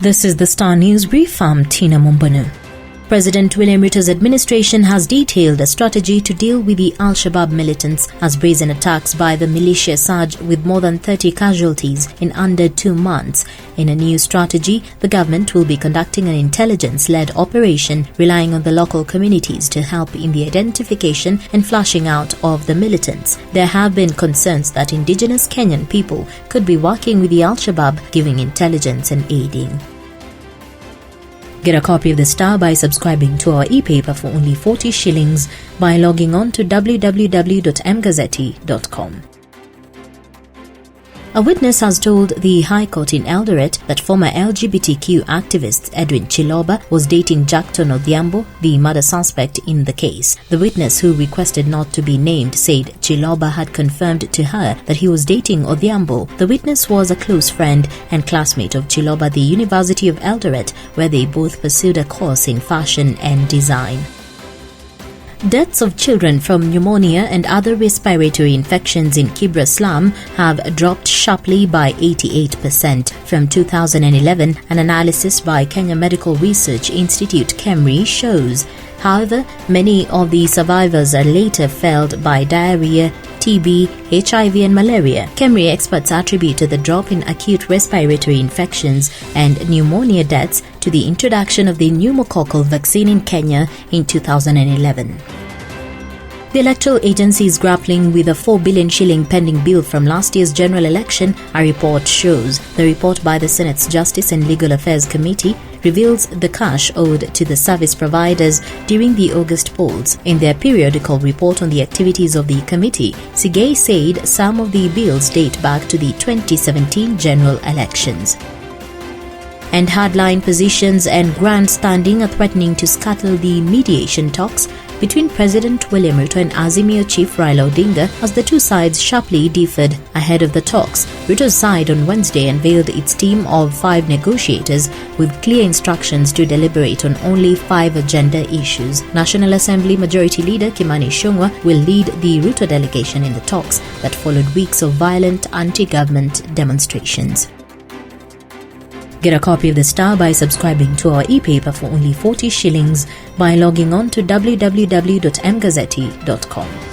This is the Star News Brief. I'm Tina Mumbanu. President William Ruto's administration has detailed a strategy to deal with the Al-Shabaab militants as brazen attacks by the militia surge with more than 30 casualties in under 2 months. In a new strategy, the government will be conducting an intelligence-led operation relying on the local communities to help in the identification and flushing out of the militants. There have been concerns that indigenous Kenyan people could be working with the Al-Shabaab, giving intelligence and aiding. Get a copy of the Star by subscribing to our e-paper for only 40 shillings by logging on to www.mgazzetti.com. A witness has told the High Court in Eldoret that former LGBTQ activist Edwin Chiloba was dating Jackton Odhiambo, the murder suspect in the case. The witness, who requested not to be named, said Chiloba had confirmed to her that he was dating Odhiambo. The witness was a close friend and classmate of Chiloba at the University of Eldoret, where they both pursued a course in fashion and design. Deaths of children from pneumonia and other respiratory infections in Kibra slum have dropped sharply by 88% from 2011, an analysis by Kenya Medical Research Institute KEMRI shows. However, many of the survivors are later felled by diarrhea, TB, HIV and malaria. KEMRI experts attributed the drop in acute respiratory infections and pneumonia deaths to the introduction of the pneumococcal vaccine in Kenya in 2011. The electoral agency is grappling with a 4 billion shilling pending bill from last year's general election, a report shows. The report by the Senate's Justice and Legal Affairs Committee reveals the cash owed to the service providers during the August polls. In their periodical report on the activities of the committee, Sigei said some of the bills date back to the 2017 general elections. And hardline positions and grandstanding are threatening to scuttle the mediation talks between President William Ruto and Azimio chief Raila Odinga as the two sides sharply differed ahead of the talks. Ruto's side on Wednesday unveiled its team of 5 negotiators with clear instructions to deliberate on only 5 agenda issues. National Assembly Majority Leader Kimani Ichung'wah will lead the Ruto delegation in the talks that followed weeks of violent anti-government demonstrations. Get a copy of the Star by subscribing to our e-paper for only 40 shillings by logging on to www.mgazzetti.com.